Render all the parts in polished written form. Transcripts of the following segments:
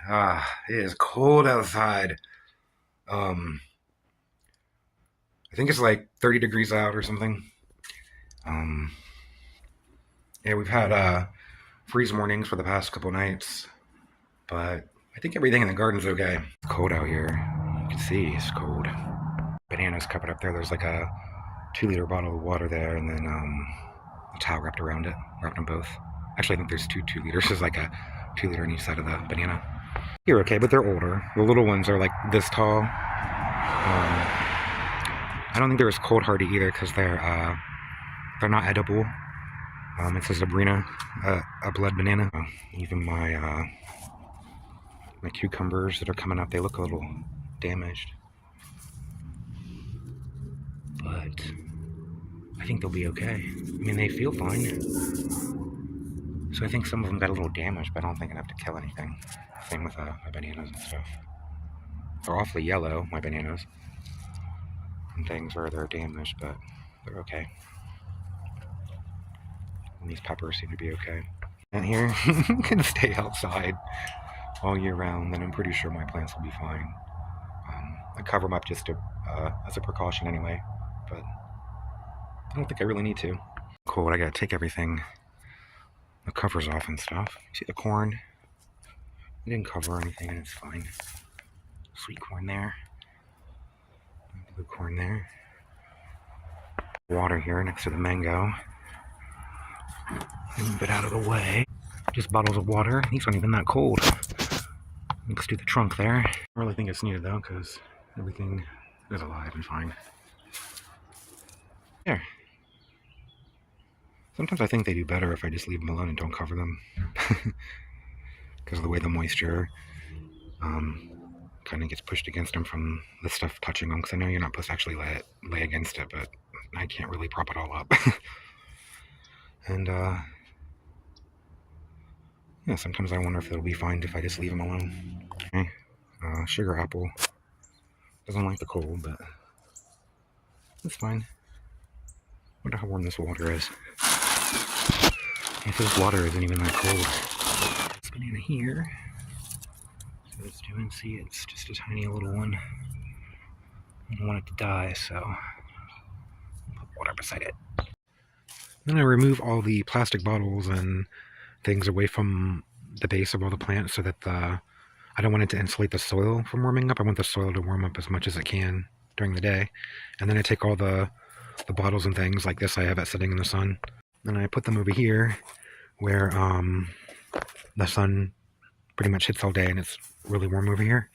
It is cold outside. Um, I think it's like 30 degrees out or something. Um, yeah, we've had freeze mornings for the past couple nights, but I think everything in the garden's okay. It's cold out here. You can see it's cold. Bananas covered up there. There's like a 2-liter bottle of water there, and then a towel wrapped around it, wrapped them both. Actually, I think there's two liters. There's like a 2-liter on each side of the banana. You're okay, but they're older. The little ones are like this tall. I don't think they're as cold hardy either because they're not edible. It says a blood banana. Even my cucumbers that are coming up, they look a little damaged, but I think they'll be okay. I mean, they feel fine. So I think some of them got a little damaged, but I don't think enough to kill anything. Same with my bananas and stuff. They're awfully yellow, my bananas, and things where they're damaged, but they're okay. And these peppers seem to be okay. And here, can stay outside all year round, then I'm pretty sure my plants will be fine. I cover them up just to, as a precaution anyway, but I don't think I really need to. Cold, I gotta take everything, the covers off and stuff. See the corn? I didn't cover anything and it's fine. Sweet corn there. Blue corn there. Water here next to the mango. Move it out of the way. Just bottles of water. These aren't even that cold. Next to the trunk there. I don't really think it's needed though, because everything is alive and fine. There. Sometimes I think they do better if I just leave them alone and don't cover them. Because of the way the moisture kind of gets pushed against them from the stuff touching them. Because I know you're not supposed to actually lay against it, but I can't really prop it all up. And yeah, sometimes I wonder if it'll be fine if I just leave them alone. Okay. Sugar apple doesn't like the cold, but it's fine. Wonder how warm this water is. If this water isn't even that cold. This banana here. So it's doing, see, it's just a tiny little one. I don't want it to die, so I'll put water beside it. Then I remove all the plastic bottles and things away from the base of all the plants so that I don't want it to insulate the soil from warming up. I want the soil to warm up as much as it can during the day. And then I take all the bottles and things like this, I have it sitting in the sun. Then I put them over here where the sun pretty much hits all day and it's really warm over here.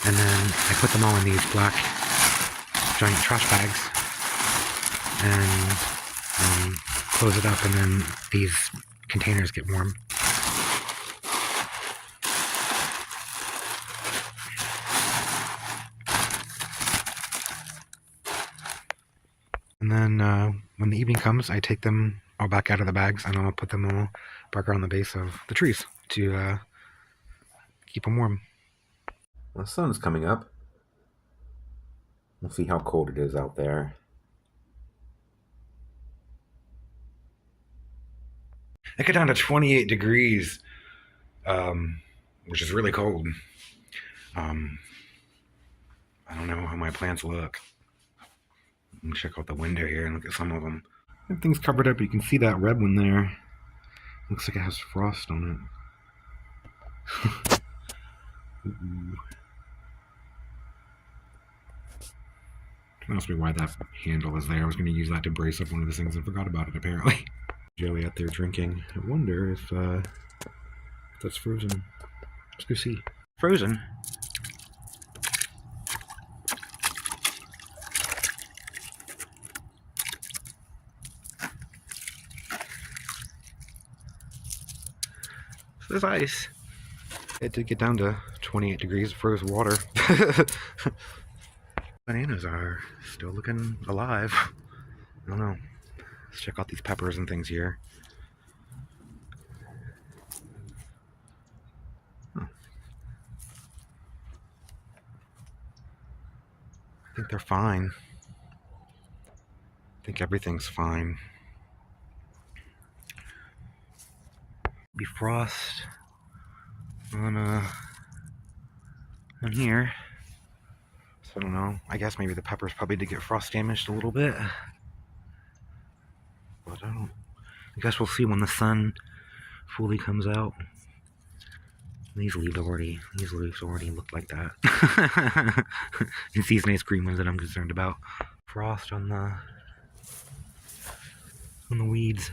And then I put them all in these black giant trash bags and close it up, and then these containers get warm. And then when the evening comes, I take them all back out of the bags and I'll put them all back around the base of the trees to keep them warm. The sun's coming up. We'll see how cold it is out there. It got down to 28 degrees, which is really cold. I don't know how my plants look. Let me check out the window here and look at some of them. Everything's covered up. You can see that red one there. Looks like it has frost on it. Ooh. Don't ask me why that handle is there. I was going to use that to brace up one of the things and forgot about it apparently. Joey out there drinking. I wonder if that's frozen. Let's go see. Frozen? So there's ice. It did get down to 28 degrees of frozen water. Bananas are still looking alive. I don't know. Let's check out these peppers and things here. Oh. I think they're fine. I think everything's fine. Be frost on on here. So I don't know. I guess maybe the peppers probably did get frost damaged a little bit. But I guess we'll see when the sun fully comes out. These leaves already look like that. It's these nice green ones that I'm concerned about. Frost on the weeds.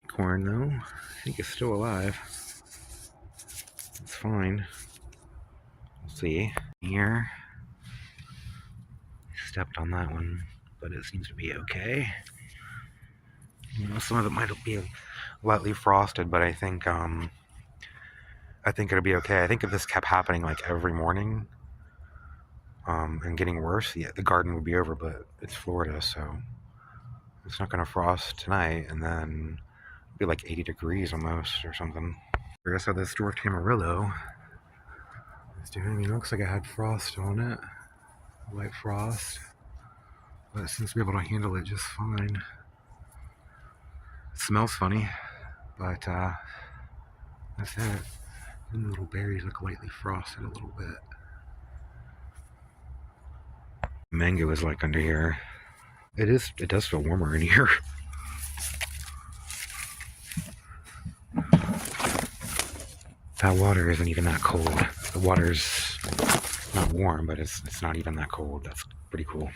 Corn though, I think it's still alive. It's fine. We'll see. Here, stepped on that one, but it seems to be okay. You know, some of it might be lightly frosted, but I think it'll be okay. I think if this kept happening like every morning, and getting worse, yeah, the garden would be over. But it's Florida, so it's not gonna frost tonight, and then it'll be like 80 degrees almost or something. I guess how this dwarf Amarillo is doing. It looks like it had frost on it, light frost, but it seems to be able to handle it just fine. It smells funny, but that's it. And the little berries look lightly frosted a little bit. Mango is like under here. It does feel warmer in here. That water isn't even that cold. The water's not warm, but it's not even that cold. That's pretty cool.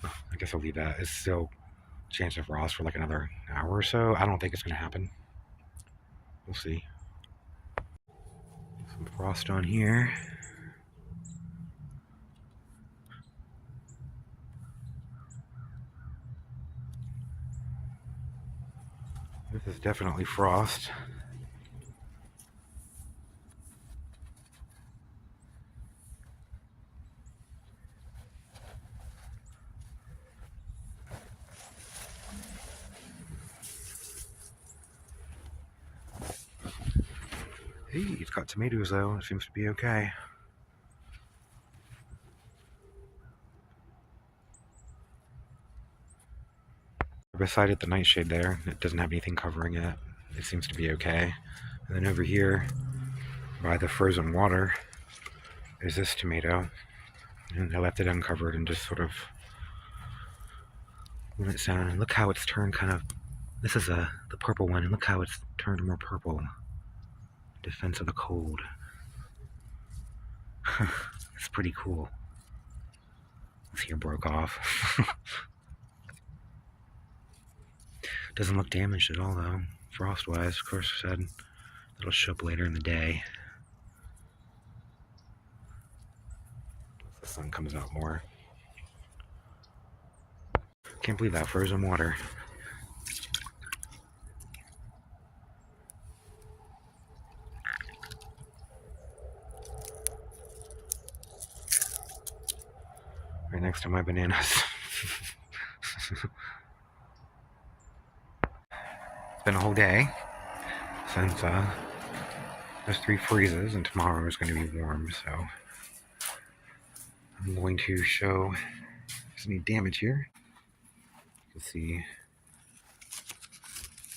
I guess I'll leave that. It's still chance of frost for like another hour or so. I don't think it's gonna happen. We'll see. Some frost on here. This is definitely frost. Hey, it's got tomatoes though. It seems to be okay. Beside it, the nightshade there, it doesn't have anything covering it. It seems to be okay. And then over here, by the frozen water, is this tomato. And I left it uncovered and just sort of let it down. And look how it's turned kind of, this is the purple one, and look how it's turned more purple. Defense of the cold. It's pretty cool. This here broke off. Doesn't look damaged at all though. Frost-wise, of course I said it'll show up later in the day. The sun comes out more. Can't believe that frozen water. Right next to my bananas. It's been a whole day since those 3 freezes, and tomorrow is going to be warm, so I'm going to show if there's any damage here. You can see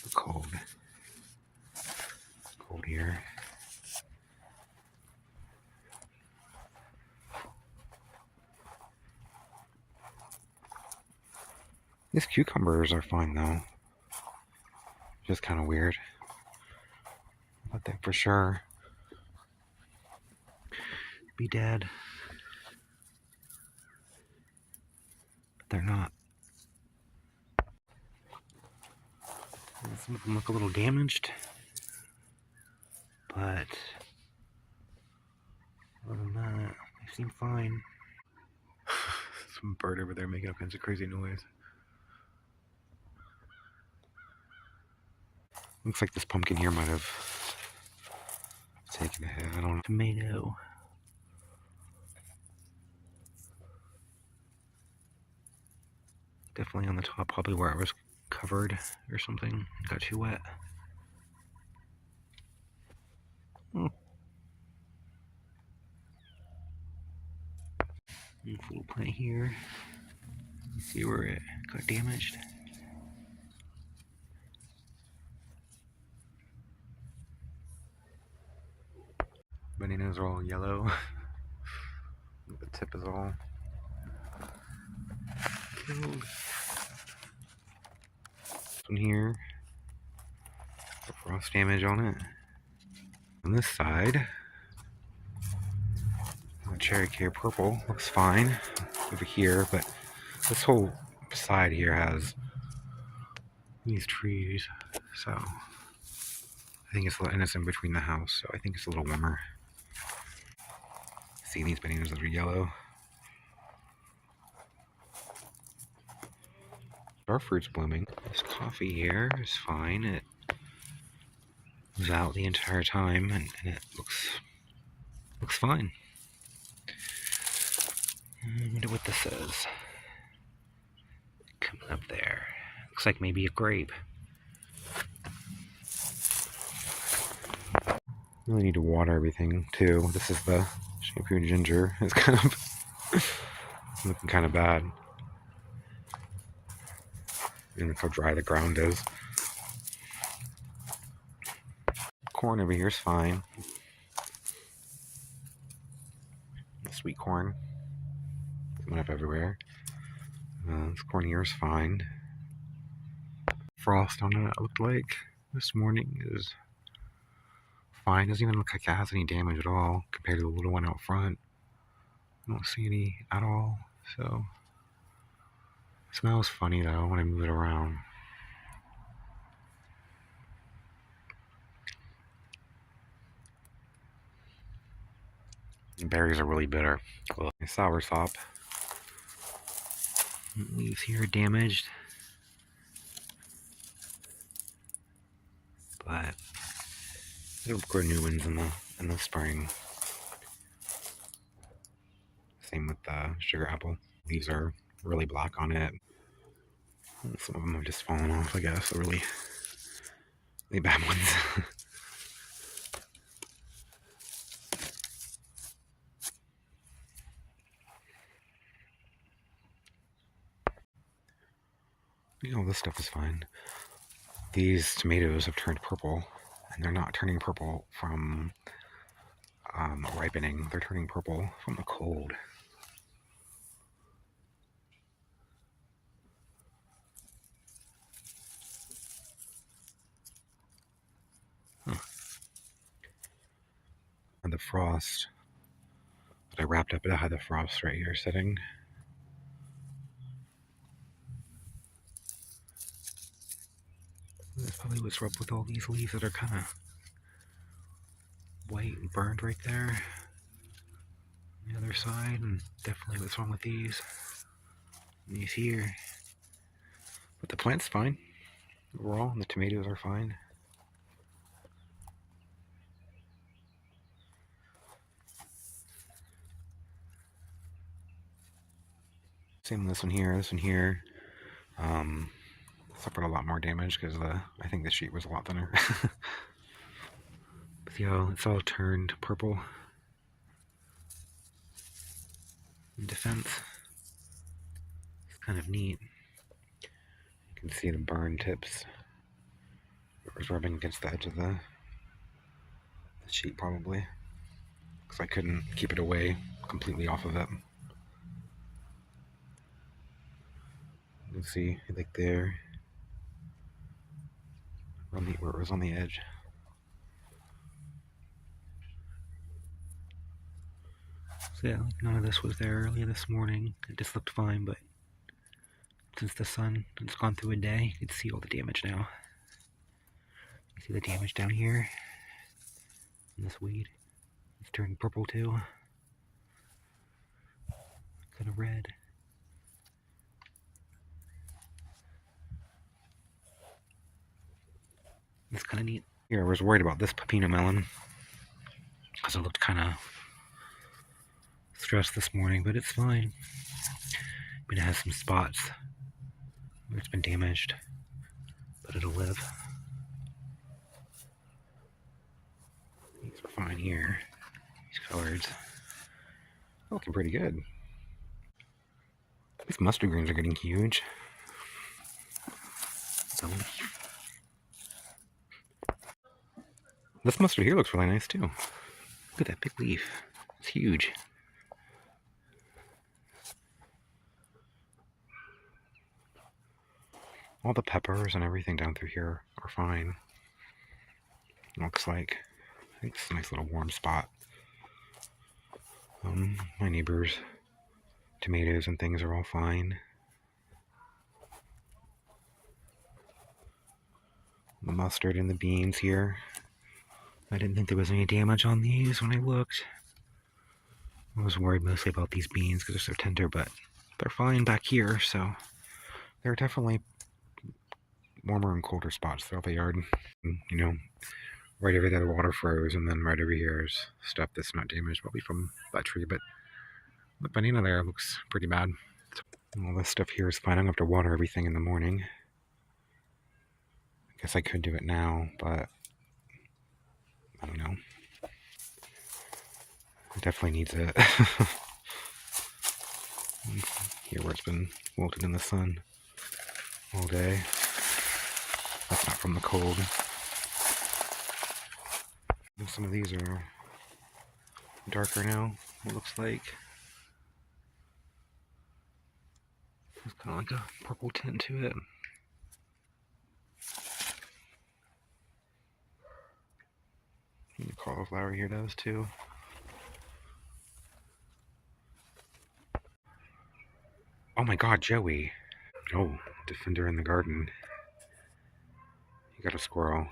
the cold here. These cucumbers are fine though. Just kind of weird. I thought that for sure be dead, but they're not. Some of them look a little damaged, but other than that, they seem fine. Some bird over there making all kinds of crazy noise. Looks like this pumpkin here might have taken a hit. I don't know. Tomato. Definitely on the top, probably where it was covered or something. Got too wet. Little plant here. See where it got damaged? Bananas are all yellow. The tip is all killed. This one here, the frost damage on it. On this side, the cherry care purple looks fine over here, but this whole side here has these trees, so I think it's a little, and it's in between the house, so I think it's a little warmer. See these bananas that are yellow? Our fruit's blooming. This coffee here is fine. It was out the entire time, and it looks fine. I wonder what this is. Coming up there. Looks like maybe a grape. Really need to water everything too. This is the shampoo ginger. It's kind of looking kind of bad. And look how dry the ground is. Corn over here is fine. The sweet corn coming up everywhere. This corn here is fine. Frost on it looked like this morning is fine. Doesn't even look like it has any damage at all compared to the little one out front. I don't see any at all. So it smells funny though when I move it around. The berries are really bitter. Cool. Sour sop. Leaves here are damaged, but it'll grow new ones in the spring. Same with the sugar apple. Leaves are really black on it. Some of them have just fallen off, I guess. The really bad ones. All this stuff is fine. These tomatoes have turned purple, and they're not turning purple from ripening. They're turning purple from the cold. And the frost that I wrapped up, it had the frost right here sitting. That's probably what's up with all these leaves that are kind of white and burned right there. On the other side, and definitely what's wrong with these. And these here. But the plant's fine overall, and the tomatoes are fine. Same with this one here. This one here suffered a lot more damage because I think the sheet was a lot thinner. See how it's all turned purple in defense. It's kind of neat. You can see the burn tips. It was rubbing against the edge of the sheet probably, because I couldn't keep it away completely off of it. You can see like there, where it was on the edge. So yeah, like none of this was there earlier this morning. It just looked fine, but since the sun has gone through a day, you can see all the damage now. You see the damage down here? And this weed, it's turning purple too. Kind of red. It's kind of neat. Here, I was worried about this pepino melon because it looked kind of stressed this morning, but it's fine. But it has some spots where it's been damaged, but it'll live. These are fine here. These colors looking pretty good. These mustard greens are getting huge. This mustard here looks really nice too. Look at that big leaf. It's huge. All the peppers and everything down through here are fine. Looks like. I think it's a nice little warm spot. My neighbor's tomatoes and things are all fine. The mustard and the beans here. I didn't think there was any damage on these when I looked. I was worried mostly about these beans because they're so tender, but they're fine back here, so there are definitely warmer and colder spots throughout the yard. You know, right over there the water froze, and then right over here is stuff that's not damaged, probably from that tree, but the banana there looks pretty bad. All this stuff here is fine. I don't have to water everything in the morning. I guess I could do it now, but I don't know. It definitely needs it. Here where it's been wilted in the sun all day. That's not from the cold. And some of these are darker now, it looks like. It's kind of like a purple tint to it. And the cauliflower here does too. Oh my god, Joey. Oh, defender in the garden. You got a squirrel.